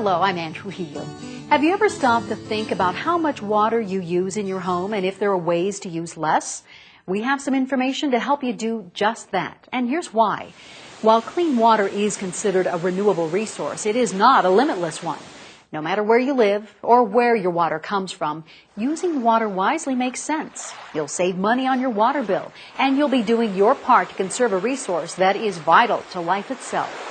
Hello, I'm Andrew Heel. Have you ever stopped to think about how much water you use in your home and if there are ways to use less? We have some information to help you do just that. And here's why. While clean water is considered a renewable resource, it is not a limitless one. No matter where you live or where your water comes from, using water wisely makes sense. You'll save money on your water bill, and you'll be doing your part to conserve a resource that is vital to life itself.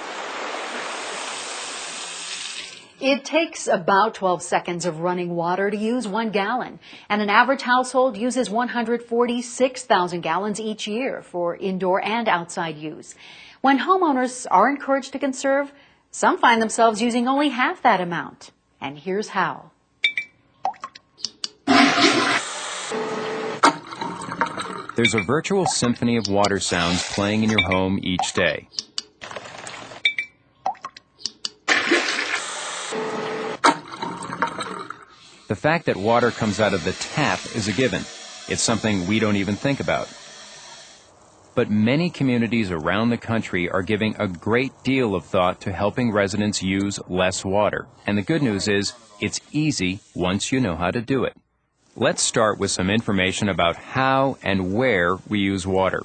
It takes about 12 seconds of running water to use 1 gallon, and an average household uses 146,000 gallons each year for indoor and outside use. When homeowners are encouraged to conserve, some find themselves using only half that amount. And here's how. There's a virtual symphony of water sounds playing in your home each day. The fact that water comes out of the tap is a given. It's something we don't even think about. But many communities around the country are giving a great deal of thought to helping residents use less water. And the good news is, it's easy once you know how to do it. Let's start with some information about how and where we use water.